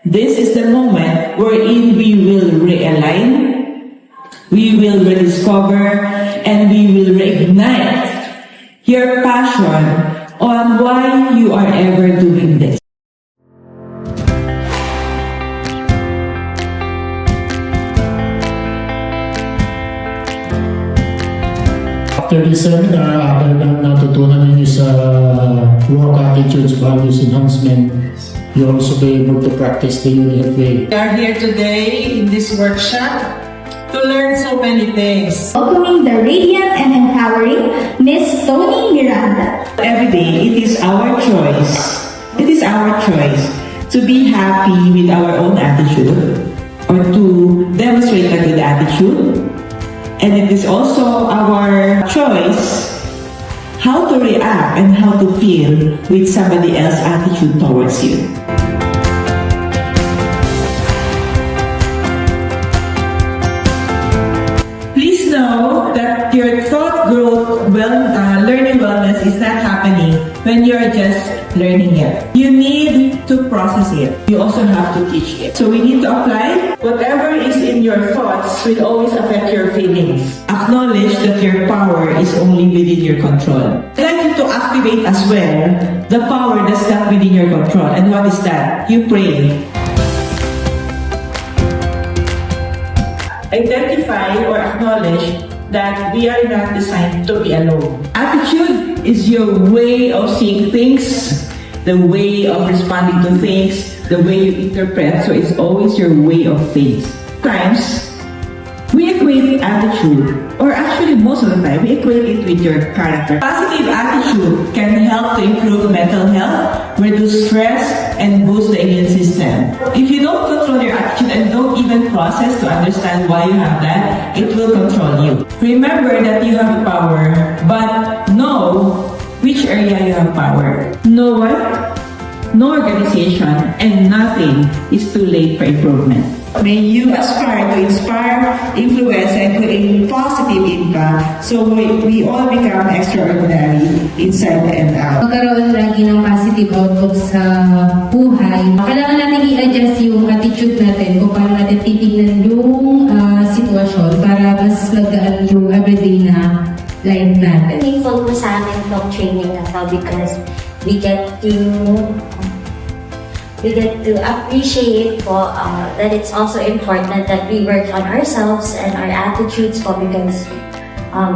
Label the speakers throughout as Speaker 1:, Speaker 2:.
Speaker 1: This is the moment wherein we will realign, we will rediscover, and we will reignite your passion on why you are ever doing this.
Speaker 2: After this seminar, after na natutunan ninyo sa work attitudes, values enhancement, you also be able to practice the unit way.
Speaker 1: We are here today in this workshop to learn so many things.
Speaker 3: Welcoming the radiant and empowering Miss Tony Miranda.
Speaker 1: Every day, it is our choice. It is our choice to be happy with our own attitude or to demonstrate a good attitude. And it is also our choice how to react and how to feel with somebody else's attitude towards you. Please know that your thought growth, learning wellness is not happening when you're just learning it. You need to process it. You also have to teach it. So we need to apply. Whatever is in your thoughts will always affect your feelings. Acknowledge that your power is only within your control. I'd like you to activate as well the power that's not within your control. And what is that? You pray. Identify or acknowledge that we are not designed to be alone. Attitude is your way of seeing things, the way of responding to things, the way you interpret. So it's always your way of things. Sometimes we equate attitude, or actually most of the time, we equate it with your character. Positive attitude can help to improve mental health, reduce stress, and boost the immune system. If you don't control your attitude and don't even process to understand why you have that, it will control you. Remember that you have power, but know which area you have power. Know what? No organization and nothing is too late for improvement. May you aspire to inspire, influence, and create positive impact so we all become extraordinary inside and out.
Speaker 4: Magkaroon lagi ng positive outlook sa buhay. Kailangan natin i-adjust yung attitude natin kung paano natin titignan yung sitwasyon para mas magaan yung everyday na life natin.
Speaker 5: Meaningful po sa amin itong training na to because we get to appreciate po that it's also important that we work on ourselves and our attitudes po because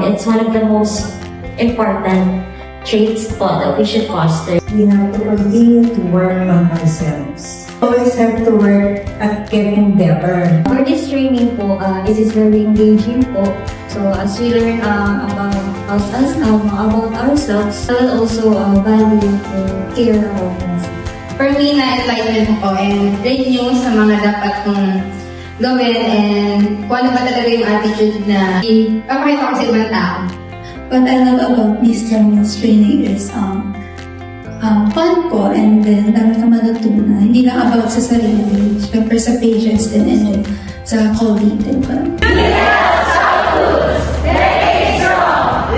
Speaker 5: it's one of the most important traits po that we should foster.
Speaker 6: We have to continue to work on ourselves. Always have to work at getting better.
Speaker 5: For this training po, it is very engaging po. So as we learn about ourselves, we will also value and care about ourselves.
Speaker 4: For me, na-enlighten ko and read nyo sa mga dapat kong gawin and kung ano ba talaga yung attitude na ipapakita ko sa ibang tao.
Speaker 3: What I love about this training is fun po and then dami ka matutunan. Hindi lang about sa sarili, syempre sa patients din and sa colleague din po.
Speaker 7: Stay strong,